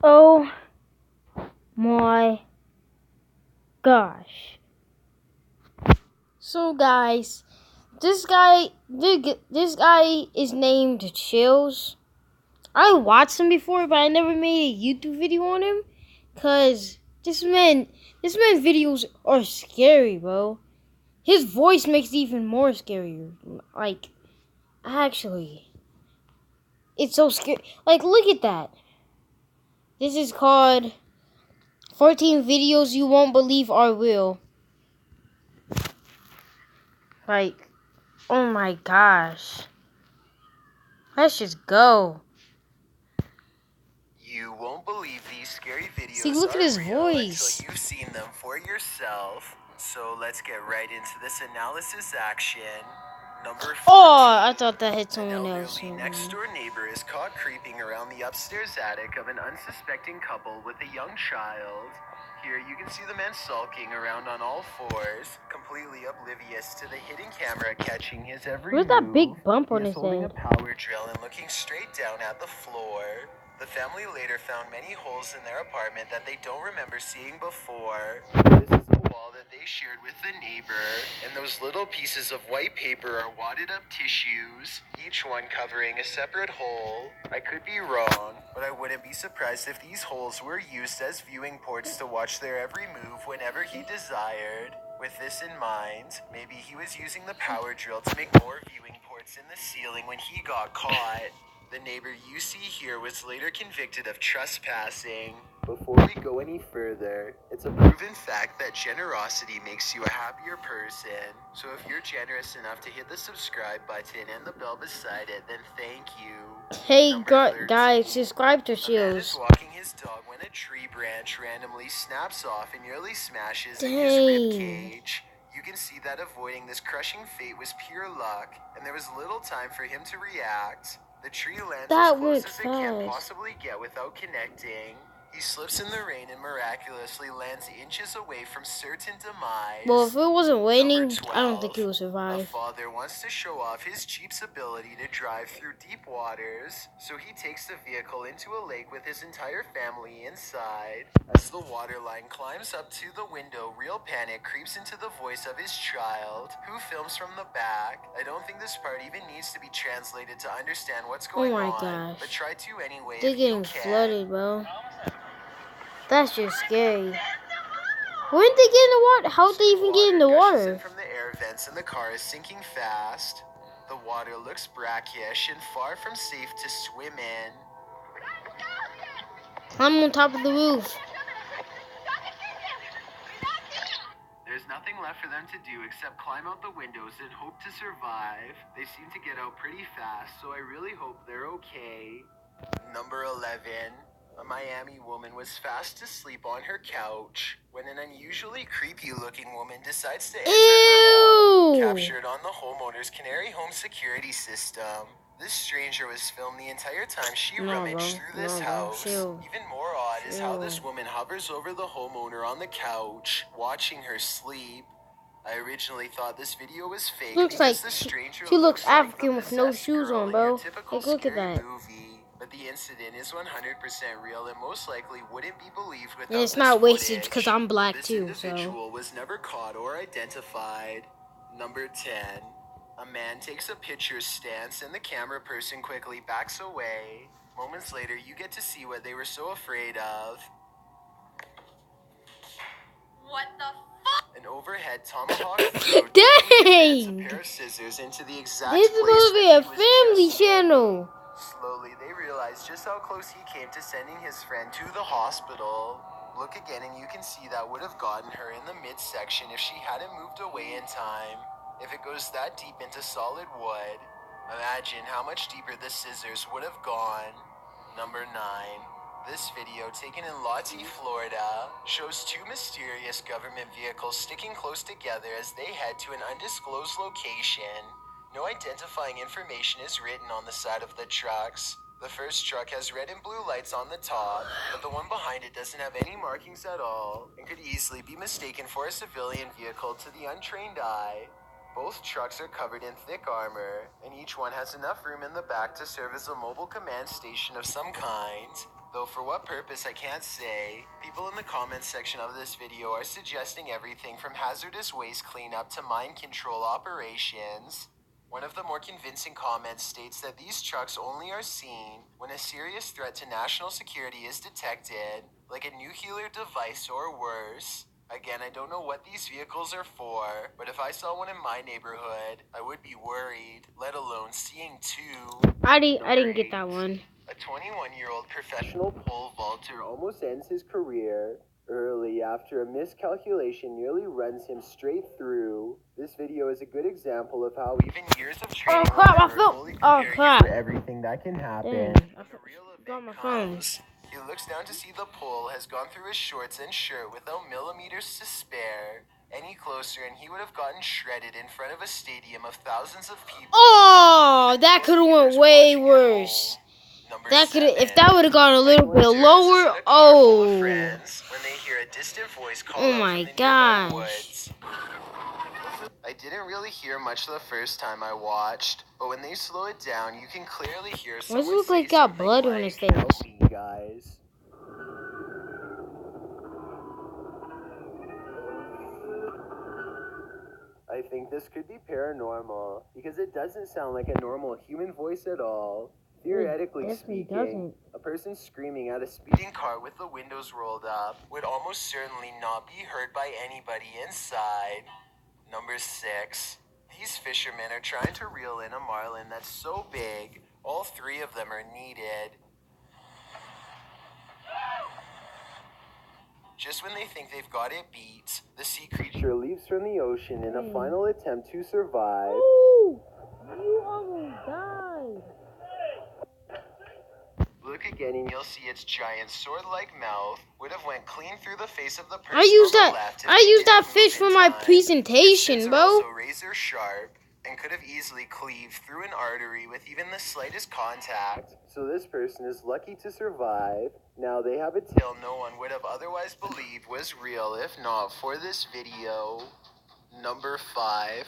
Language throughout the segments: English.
Oh my gosh. So guys, this guy is named Chills. I watched him before, but I never made a YouTube video on him. Cause this man videos are scary, bro. His voice makes it even more scarier. Like, actually, it's so scary. Like, look at that. This is called 14 videos you won't believe are real. Like, oh my gosh. Let's just go. You won't believe these scary videos See, look at his are real voice. until you've seen them for yourself. So let's get right into this analysis action. Number 14. Oh, I thought that hit An someone else. elderly next-door neighbor is caught creeping around the upstairs attic of an unsuspecting couple with a young child. Here you can see the man sulking around on all fours, completely oblivious to the hidden camera catching his every Where's move. that big bump on He his is holding a head? power drill and looking straight down at the floor. The family later found many holes in their apartment that they don't remember seeing before. This is a wall that they shared with the neighbor, and those little pieces of white paper are wadded up tissues, each one covering a separate hole. I could be wrong, but I wouldn't be surprised if these holes were used as viewing ports to watch their every move whenever he desired. With this in mind, maybe he was using the power drill to make more viewing ports in the ceiling when he got caught. The neighbor you see here was later convicted of trespassing. Before we go any further, it's a proven fact that generosity makes you a happier person. So if you're generous enough to hit the subscribe button and the bell beside it, then thank you. Hey, Number 13. guys, subscribe to A man is Shields. walking his dog when a tree branch randomly snaps off and nearly smashes in his rib cage. You can see that avoiding this crushing fate was pure luck, and there was little time for him to react. The tree lands as close as it can possibly get without connecting. He slips in the rain and miraculously lands inches away from certain demise. Well, if it wasn't raining, Number 12. I don't think he would A survive. father wants to show off his Jeep's ability to drive through deep waters, so he takes the vehicle into a lake with his entire family inside. As the water line climbs up to the window, real panic creeps into the voice of his child, who films from the back. I don't think this part even needs to be translated to understand what's going on. Oh my gosh. But try to anyway They're if you getting can. flooded, bro. That's just scary. When did they get in the water? How'd they even get in the Gushes in water? from the air vents and the car is sinking fast. The water looks brackish and far from safe to swim in. I'm on top of the roof. There's nothing left for them to do except climb out the windows and hope to survive. They seem to get out pretty fast, so I really hope they're okay. Number 11. A Miami woman was fast asleep on her couch when an unusually creepy-looking woman decides to enter her home, Ew! captured on the homeowner's Canary Home security system. This stranger was filmed the entire time she rummaged through this house. Even more odd is how this woman hovers over the homeowner on the couch, watching her sleep. I originally thought this video was fake. Looks like the stranger she looks like African the with no possessed shoes girl on, in bro. your typical Like, look at scary that. movie. But the incident is 100% real and most likely wouldn't be believed without And it's this not wasted footage. because I'm black This too, so. individual was never caught or identified. Number 10. A man takes a picture stance and the camera person quickly backs away. Moments later, you get to see what they were so afraid of. What the An overhead tomahawk throw Dang! a pair of scissors into the exact This is place supposed to be where a he was family just channel. Slowly, they realized just how close he came to sending his friend to the hospital. Look again and you can see that would have gotten her in the midsection if she hadn't moved away in time. If it goes that deep into solid wood, imagine how much deeper the scissors would have gone. Number 9. This video, taken in Lottie, Florida, shows two mysterious government vehicles sticking close together as they head to an undisclosed location. No identifying information is written on the side of the trucks. The first truck has red and blue lights on the top, but the one behind it doesn't have any markings at all and could easily be mistaken for a civilian vehicle to the untrained eye. Both trucks are covered in thick armor, and each one has enough room in the back to serve as a mobile command station of some kind. Though for what purpose I can't say. People in the comments section of this video are suggesting everything from hazardous waste cleanup to mind control operations. One of the more convincing comments states that these trucks only are seen when a serious threat to national security is detected, like a nuclear device or worse. Again, I don't know what these vehicles are for, but if I saw one in my neighborhood, I would be worried, let alone seeing two. I didn't get that one. A 21-year-old professional pole vaulter almost ends his career early after a miscalculation nearly runs him straight through. This video is a good example of how even years of training Oh crap, will my never phone! fully Oh prepare you crap! for everything that can happen. Dang, I When the real got my event phone. comes. He looks down to see the pole has gone through his shorts and shirt without millimeters to spare. Any closer and he would have gotten shredded in front of a stadium of thousands of people. Oh, that could have went way worse. That could, if that would have gone a little bit lower. Oh. When they hear a distant voice call Oh out my from the gosh. woods. I didn't really hear much the first time I watched, but when they slow it down, you can clearly hear someone Why does it look say like he got something blood on like, his face? "Help me, guys." I think this could be paranormal because it doesn't sound like a normal human voice at all. Theoretically definitely speaking, doesn't. a person screaming at a speeding car with the windows rolled up would almost certainly not be heard by anybody inside. Number 6. These fishermen are trying to reel in a marlin that's so big, all 3 of them are needed. Just when they think they've got it beat, the sea creature leaps from the ocean in a final attempt to survive. Ooh, you almost died. Look again and you'll see its giant sword-like mouth would have went clean through the face of the person I used on the that. left if I they used that didn't fish move in for my time. presentation, Its fins are bro. also razor sharp and could have easily cleaved through an artery with even the slightest contact. So this person is lucky to survive. Now they have a tail no one would have otherwise believed was real if not for this video. Number 5.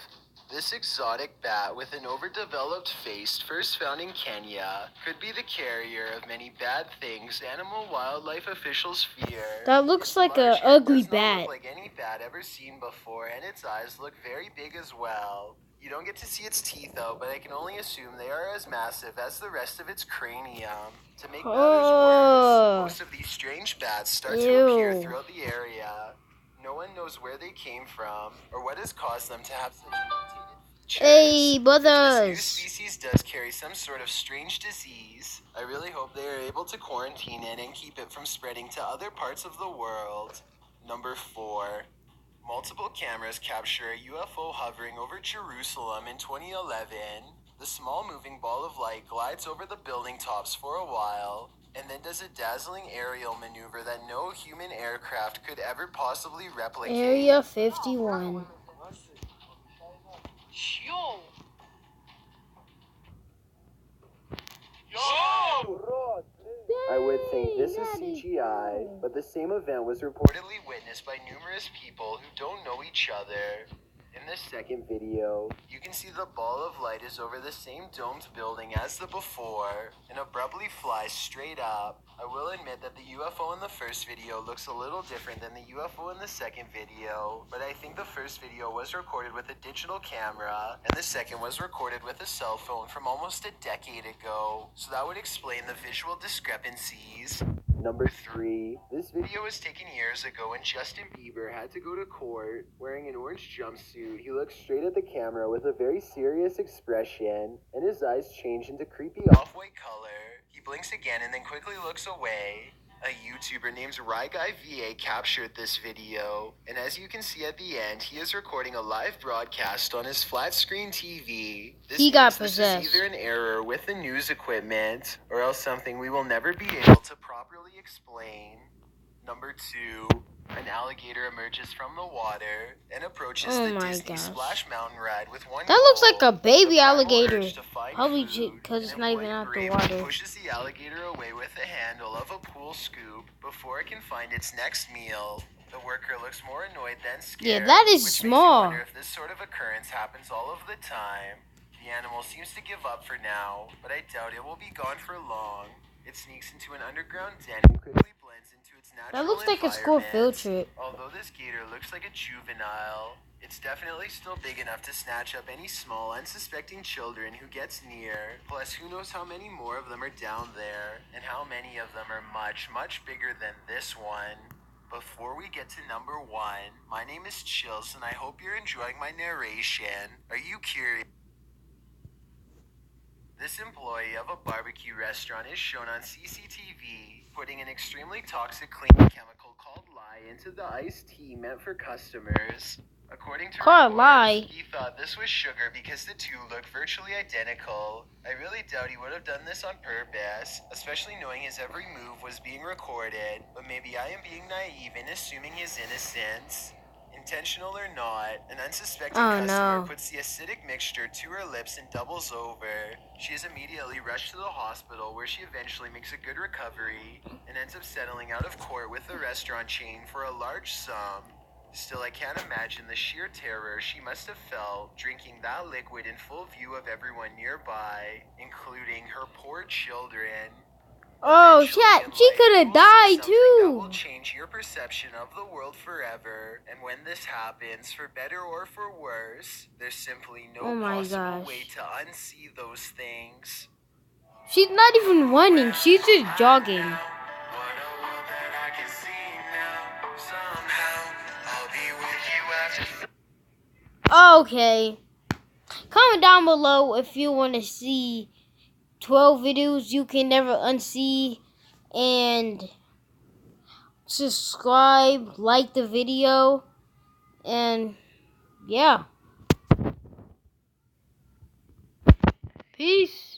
This exotic bat with an overdeveloped face, first found in Kenya, could be the carrier of many bad things animal wildlife officials fear. That looks Its like large a head ugly does not bat. look like any bat ever seen before, and its eyes look very big as well. You don't get to see its teeth though, but I can only assume they are as massive as the rest of its cranium. To make matters worse, most of these strange bats start to appear Ew. throughout the area. No one knows where they came from or what has caused them to have such mutated features. Hey, If this new brothers. species does carry some sort of strange disease, I really hope they are able to quarantine it and keep it from spreading to other parts of the world. Number 4. Multiple cameras capture a UFO hovering over Jerusalem in 2011. The small moving ball of light glides over the building tops for a while, and then does a dazzling aerial maneuver that no human aircraft could ever possibly replicate. Area 51. I would think this is CGI, but the same event was reportedly witnessed by numerous people who don't know each other. In this second video, you can see the ball of light is over the same domed building as the before and abruptly flies straight up. I will admit that the UFO in the first video looks a little different than the UFO in the second video, but I think the first video was recorded with a digital camera and the second was recorded with a cell phone from almost a decade ago, so that would explain the visual discrepancies. Number 3. This video was taken years ago when Justin Bieber had to go to court wearing an orange jumpsuit. He looked straight at the camera with a very serious expression, and his eyes change into creepy off-white color. He blinks again and then quickly looks away. A YouTuber named RyGuyVA captured this video, and as you can see at the end, he is recording a live broadcast on his flat-screen TV. He got This possessed. is either an error with the news equipment, or else something we will never be able to properly explain. Number 2. An alligator emerges from the water and approaches Oh the my Disney gosh. Splash Mountain ride with one That looks like goal, a baby the primal alligator. urge to find Probably food, because it's and not even employee out the bravely water. pushes the alligator away with the handle of a pool scoop before it can find its next meal. The worker looks more annoyed than scared. Yeah, that is which small. Makes you wonder if this sort of occurrence happens all of the time. The animal seems to give up for now, but I doubt it will be gone for long. It sneaks into an underground den and quickly blends into its natural That looks like a school field trip. Although this gator looks like a juvenile, it's definitely still big enough to snatch up any small, unsuspecting children who gets near. Plus, who knows how many more of them are down there, and how many of them are much, much bigger than this one. Before we get to number 1, my name is Chills, and I hope you're enjoying my narration. Are you curious? This employee of a barbecue restaurant is shown on CCTV putting an extremely toxic cleaning chemical called lye into the iced tea meant for customers. According to Called reports, lye. he thought this was sugar because the two looked virtually identical. I really doubt he would have done this on purpose, especially knowing his every move was being recorded, but maybe I am being naive in assuming his innocence. Intentional or not, an unsuspecting customer puts the acidic mixture to her lips and doubles over. She is immediately rushed to the hospital where she eventually makes a good recovery and ends up settling out of court with the restaurant chain for a large sum. Still, I can't imagine the sheer terror she must have felt drinking that liquid in full view of everyone nearby, including her poor children. Oh, chat, she could have died That too. will change your perception of the world forever. And when this happens, for better or for worse, there's simply no possible way to unsee those things. She's not even running, she's just jogging. Okay. Comment down below if you want to see 12 videos you can never unsee, and subscribe, like the video, and yeah. Peace.